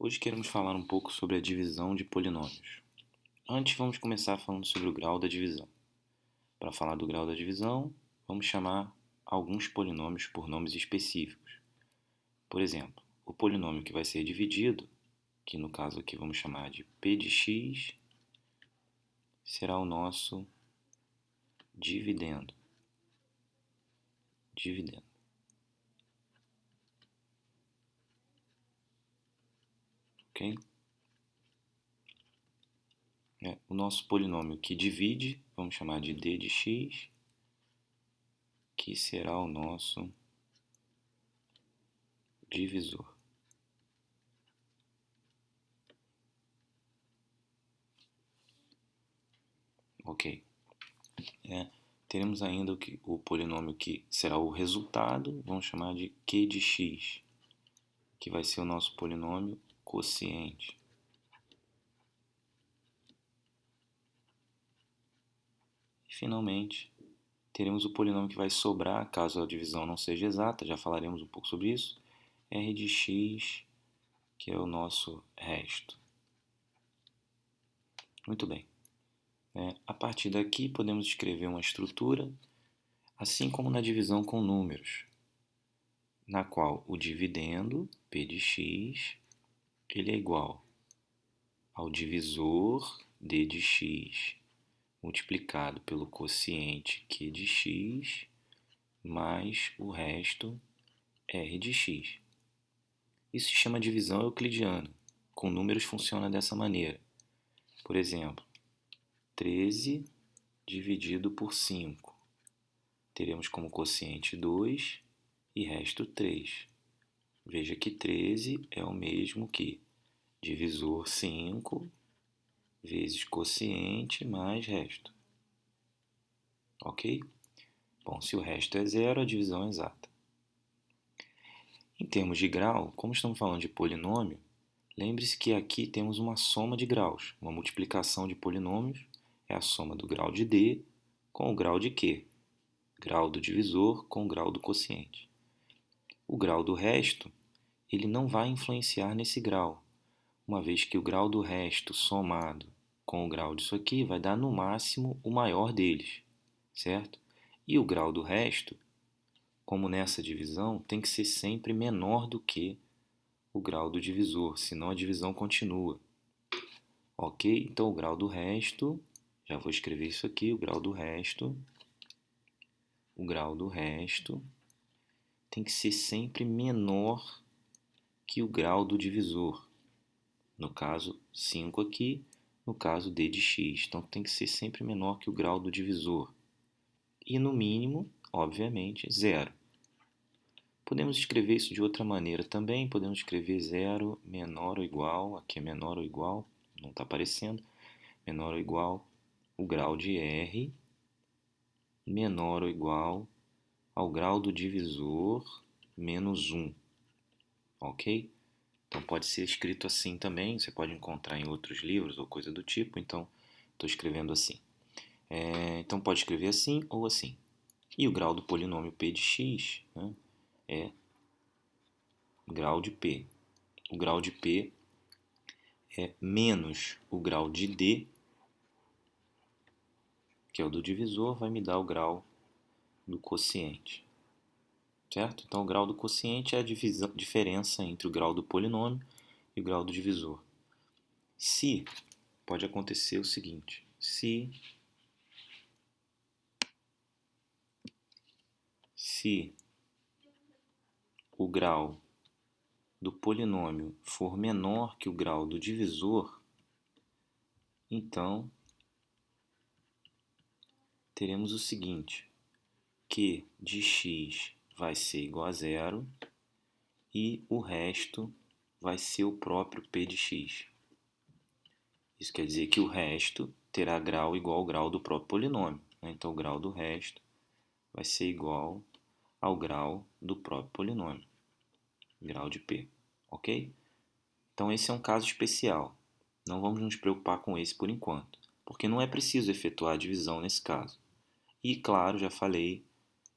Hoje queremos falar um pouco sobre a divisão de polinômios. Antes, vamos começar falando sobre o grau da divisão. Para falar do grau da divisão, vamos chamar alguns polinômios por nomes específicos. Por exemplo, o polinômio que vai ser dividido, que no caso aqui vamos chamar de p de x, será o nosso dividendo. Ok? O nosso polinômio que divide, vamos chamar de d de x, que será o nosso divisor. Ok. Teremos ainda o polinômio que será o resultado, vamos chamar de q de x, que vai ser o nosso polinômio quociente. E, finalmente, teremos o polinômio que vai sobrar, caso a divisão não seja exata, já falaremos um pouco sobre isso, r de x, que é o nosso resto. Muito bem. A partir daqui, podemos escrever uma estrutura, assim como na divisão com números, na qual o dividendo, p de x, ele é igual ao divisor d de x multiplicado pelo quociente q de x mais o resto r de x. Isso se chama divisão euclidiana. Com números funciona dessa maneira. Por exemplo, 13 dividido por 5. Teremos como quociente 2 e resto 3. Veja que 13 é o mesmo que divisor 5 vezes quociente mais resto. Ok? Bom, se o resto é zero, a divisão é exata. Em termos de grau, como estamos falando de polinômio, lembre-se que aqui temos uma soma de graus. Uma multiplicação de polinômios é a soma do grau de d com o grau de q, grau do divisor com o grau do quociente. O grau do resto, ele não vai influenciar nesse grau, uma vez que o grau do resto somado com o grau disso aqui vai dar no máximo o maior deles, certo? E o grau do resto, como nessa divisão, tem que ser sempre menor do que o grau do divisor, senão a divisão continua. Ok? Então o grau do resto, já vou escrever isso aqui, o grau do resto tem que ser sempre menor que o grau do divisor. No caso, 5 aqui, no caso d de x. Então tem que ser sempre menor que o grau do divisor. E no mínimo, obviamente, zero. Podemos escrever isso de outra maneira também. Podemos escrever zero menor ou igual, aqui é menor ou igual, não está aparecendo, menor ou igual o grau de r menor ou igual ao grau do divisor menos 1. Ok? Então pode ser escrito assim também, você pode encontrar em outros livros ou coisa do tipo, então estou escrevendo assim. Então pode escrever assim ou assim. E o grau do polinômio p de x, né, é grau de p. O grau de p é menos o grau de d, que é o do divisor, vai me dar o grau do quociente. Certo? Então o grau do quociente é a diferença entre o grau do polinômio e o grau do divisor. Se pode acontecer o seguinte, se o grau do polinômio for menor que o grau do divisor, então teremos o seguinte, q de x vai ser igual a zero e o resto vai ser o próprio p de x. Isso quer dizer que o resto terá grau igual ao grau do próprio polinômio. Então o grau do resto vai ser igual ao grau do próprio polinômio, grau de p, ok? Então esse é um caso especial, não vamos nos preocupar com esse por enquanto, porque não é preciso efetuar a divisão nesse caso. E claro, já falei,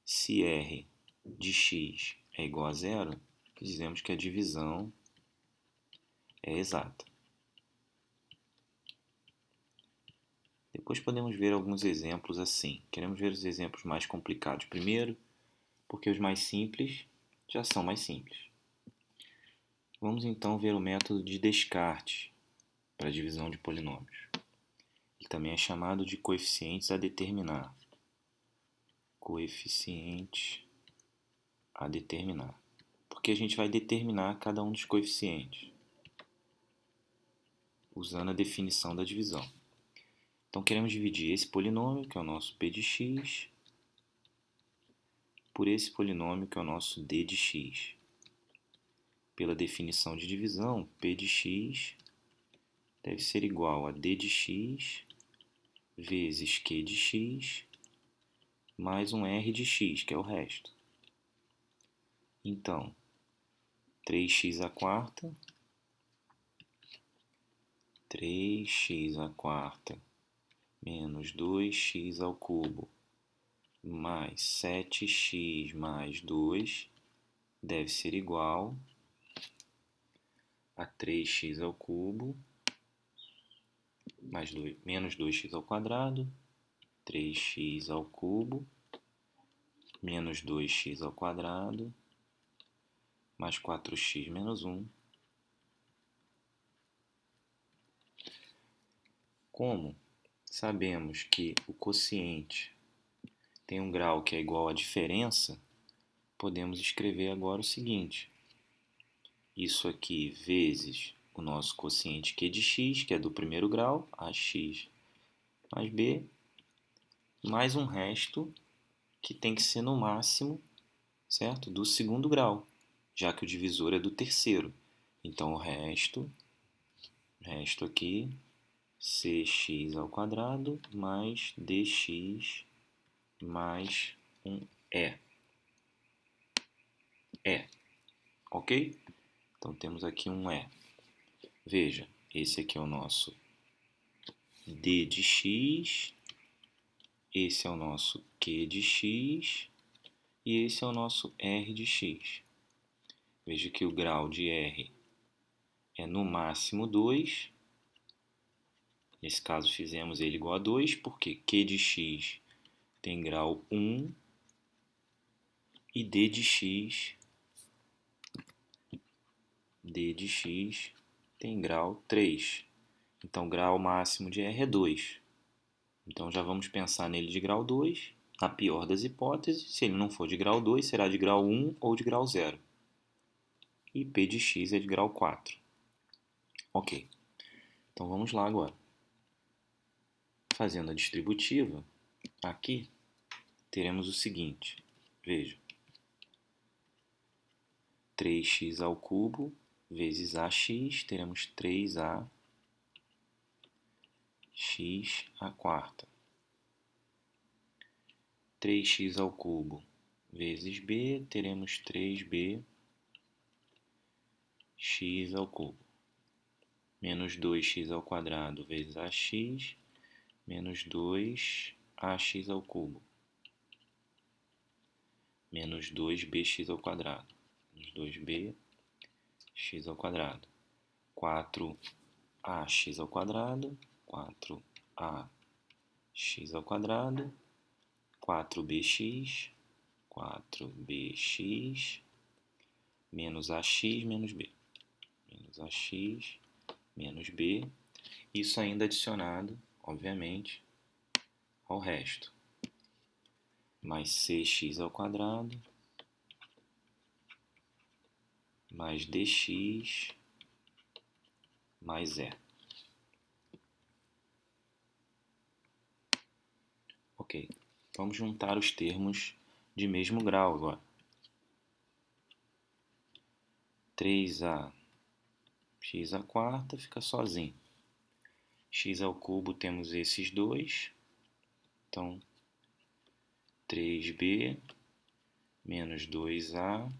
se r de x é igual a zero, dizemos que a divisão é exata. Depois podemos ver alguns exemplos assim. Queremos ver os exemplos mais complicados primeiro, porque os mais simples já são mais simples. Vamos então ver o método de Descartes para a divisão de polinômios. Ele também é chamado de coeficientes a determinar. Coeficientes a determinar. Porque a gente vai determinar cada um dos coeficientes usando a definição da divisão. Então, queremos dividir esse polinômio, que é o nosso p de x, por esse polinômio, que é o nosso d de x. Pela definição de divisão, p de x deve ser igual a d de x vezes q de x mais um r de x, que é o resto. Então, 3x à quarta, 3x à quarta menos 2x ao cubo mais 7x mais 2 deve ser igual a 3x ao cubo mais 2, menos 2x ao quadrado, 3x ao cubo menos 2x ao quadrado mais 4x menos 1. Como sabemos que o quociente tem um grau que é igual à diferença, podemos escrever agora o seguinte: isso aqui vezes o nosso quociente q de x, que é do primeiro grau, ax mais b, mais um resto que tem que ser no máximo, certo? Do segundo grau, já que o divisor é do terceiro. Então, o resto aqui, cx ao quadrado mais dx mais um e. Ok? Então, temos aqui um e. Veja, esse aqui é o nosso d de x, esse é o nosso q de x e esse é o nosso r de x. Veja que o grau de r é no máximo 2. Nesse caso, fizemos ele igual a 2, porque q de x tem grau 1 e d de x tem grau 3. Então, grau máximo de r é 2. Então, já vamos pensar nele de grau 2. Na pior das hipóteses, se ele não for de grau 2, será de grau 1 ou de grau 0. E p de x é de grau 4. Ok. Então, vamos lá agora. Fazendo a distributiva, aqui teremos o seguinte. Veja. 3x ao cubo vezes ax, teremos 3a x à quarta. 3x ao cubo vezes b, teremos 3b x ao cubo. Menos 2x ao quadrado vezes ax, menos 2ax ao cubo. Menos 2bx ao quadrado. Menos 2b x ao quadrado. 4ax ao quadrado. 4ax ao quadrado. 4bx. 4bx menos ax menos b. Menos ax menos b. Isso ainda adicionado, obviamente, ao resto. Mais cx ao quadrado mais dx mais e. Ok, vamos juntar os termos de mesmo grau agora. 3a x à quarta fica sozinho. X ao cubo temos esses dois. Então, 3b menos 2a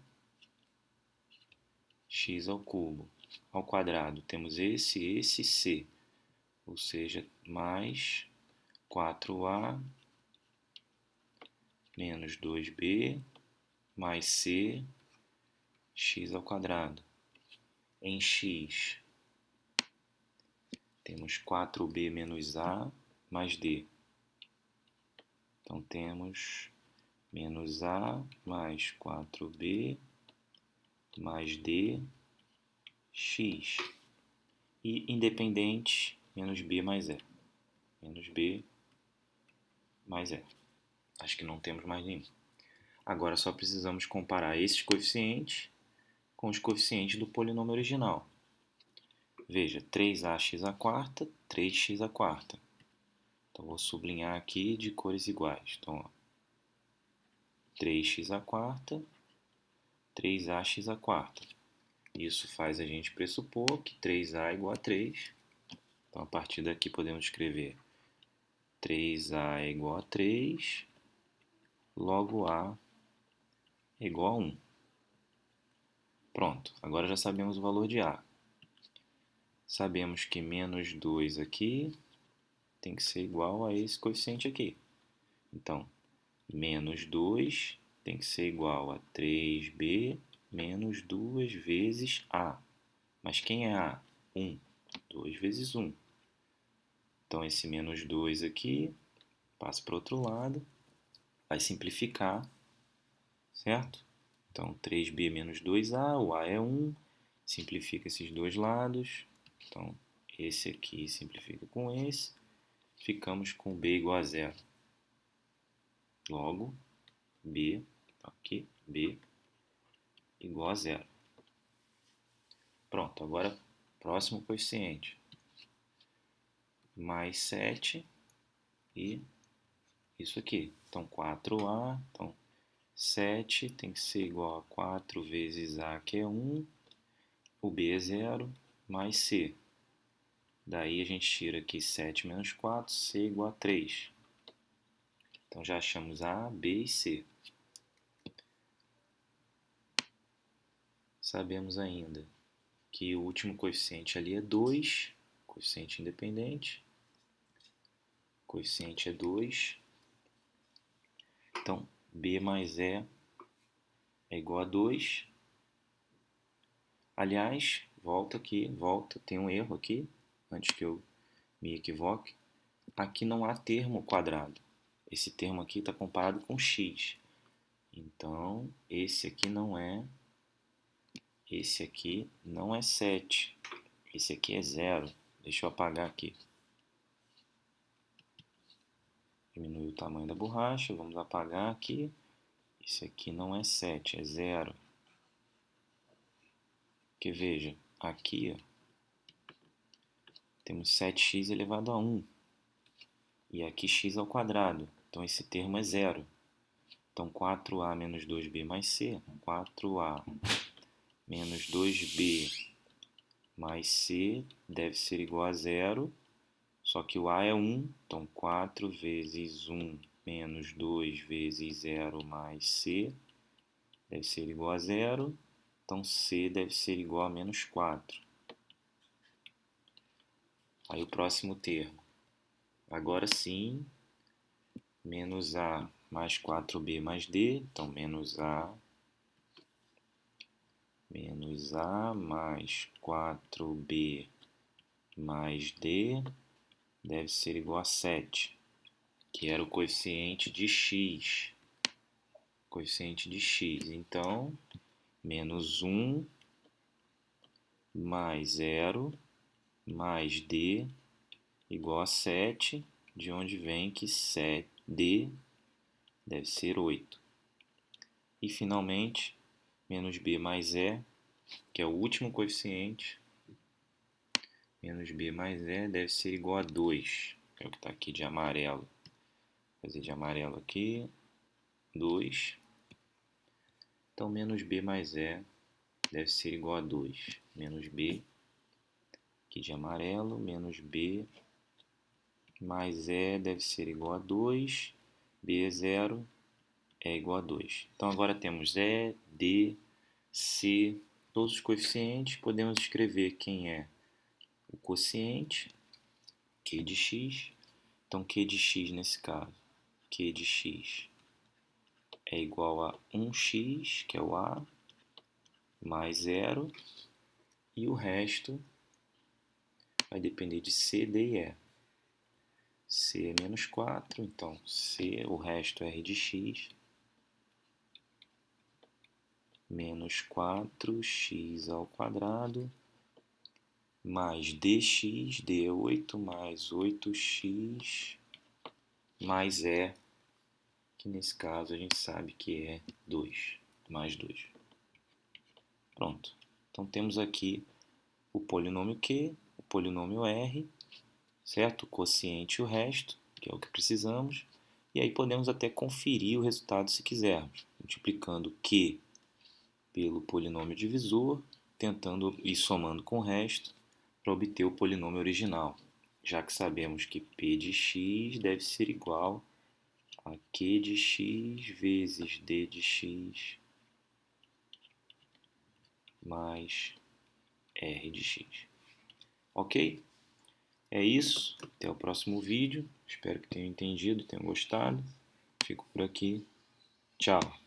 x ao cubo. Ao quadrado temos esse c. Ou seja, mais 4a menos 2b mais c x ao quadrado. Em x Temos 4b menos a mais d. Então, temos menos a mais 4b mais d, x. E independente, menos b mais e. Menos b mais e. Acho que não temos mais nenhum. Agora só precisamos comparar esses coeficientes com os coeficientes do polinômio original. Veja, 3ax à quarta, 3x à quarta. Então, vou sublinhar aqui de cores iguais. Então, ó, 3x à quarta, 3ax à quarta. Isso faz a gente pressupor que 3a é igual a 3. Então, a partir daqui, podemos escrever 3a é igual a 3, logo a é igual a 1. Pronto, agora já sabemos o valor de a. Sabemos que menos 2 aqui tem que ser igual a esse coeficiente aqui. Então, menos 2 tem que ser igual a 3b menos 2 vezes a. Mas quem é a? 1. 2 vezes 1. Então, esse menos 2 aqui passa para o outro lado, vai simplificar, certo? Então, 3b menos 2a, o a é 1, simplifica esses dois lados. Então, esse aqui simplifica com esse, ficamos com b igual a 0. Logo, b, aqui, b igual a 0. Pronto, agora próximo coeficiente. Mais 7 e isso aqui. Então, 4a, então 7 tem que ser igual a 4 vezes a, que é 1, o b é 0, mais c. Daí a gente tira aqui 7 menos 4, c igual a 3. Então, já achamos a, b e c. Sabemos ainda que o último coeficiente ali é 2, coeficiente independente. Coeficiente é 2. Então, b mais e é igual a 2. Aliás, volta, tem um erro aqui, antes que eu me equivoque. Aqui não há termo quadrado. Esse termo aqui está comparado com x. Então, esse aqui não é 7. Esse aqui é 0. Deixa eu apagar aqui. Diminui o tamanho da borracha, vamos apagar aqui. Esse aqui não é 7, é 0. Porque veja, aqui ó, temos 7x elevado a 1. E aqui x ao quadrado. Então esse termo é 0. Então 4a menos 2b mais c, 4a menos 2b mais c deve ser igual a 0. Só que o a é 1, então 4 vezes 1 menos 2 vezes 0 mais c deve ser igual a 0. Então c deve ser igual a menos 4. Aí o próximo termo. Agora sim, menos a mais 4b mais d. Então menos a mais 4b mais d deve ser igual a 7, que era o coeficiente de x. Coeficiente de x. Então, menos 1 mais 0 mais d igual a 7, de onde vem que d deve ser 8. E, finalmente, menos b mais e, que é o último coeficiente, menos b mais e deve ser igual a 2, que é o que está aqui de amarelo. Vou fazer de amarelo aqui, 2. Então, menos b mais e deve ser igual a 2. Menos b, aqui de amarelo, menos b mais e deve ser igual a 2. B é 0, é igual a 2. Então, agora temos e, d, c, todos os coeficientes. Podemos escrever quem é o quociente, q de x. Então, q de x nesse caso, q de x é igual a 1x, que é o a, mais 0, e o resto vai depender de C, D e E. C é menos 4, então C, o resto é R de x, menos 4x ao quadrado, mais dx, d é 8, mais 8x, mais E, que nesse caso a gente sabe que é 2, mais 2. Pronto. Então temos aqui o polinômio Q, o polinômio R, certo? O quociente e o resto, que é o que precisamos. E aí podemos até conferir o resultado se quisermos, multiplicando Q pelo polinômio divisor, tentando ir somando com o resto para obter o polinômio original, já que sabemos que P de x deve ser igual a Q de x vezes D de x mais R de x. Ok? É isso. Até o próximo vídeo. Espero que tenham entendido, tenham gostado. Fico por aqui. Tchau.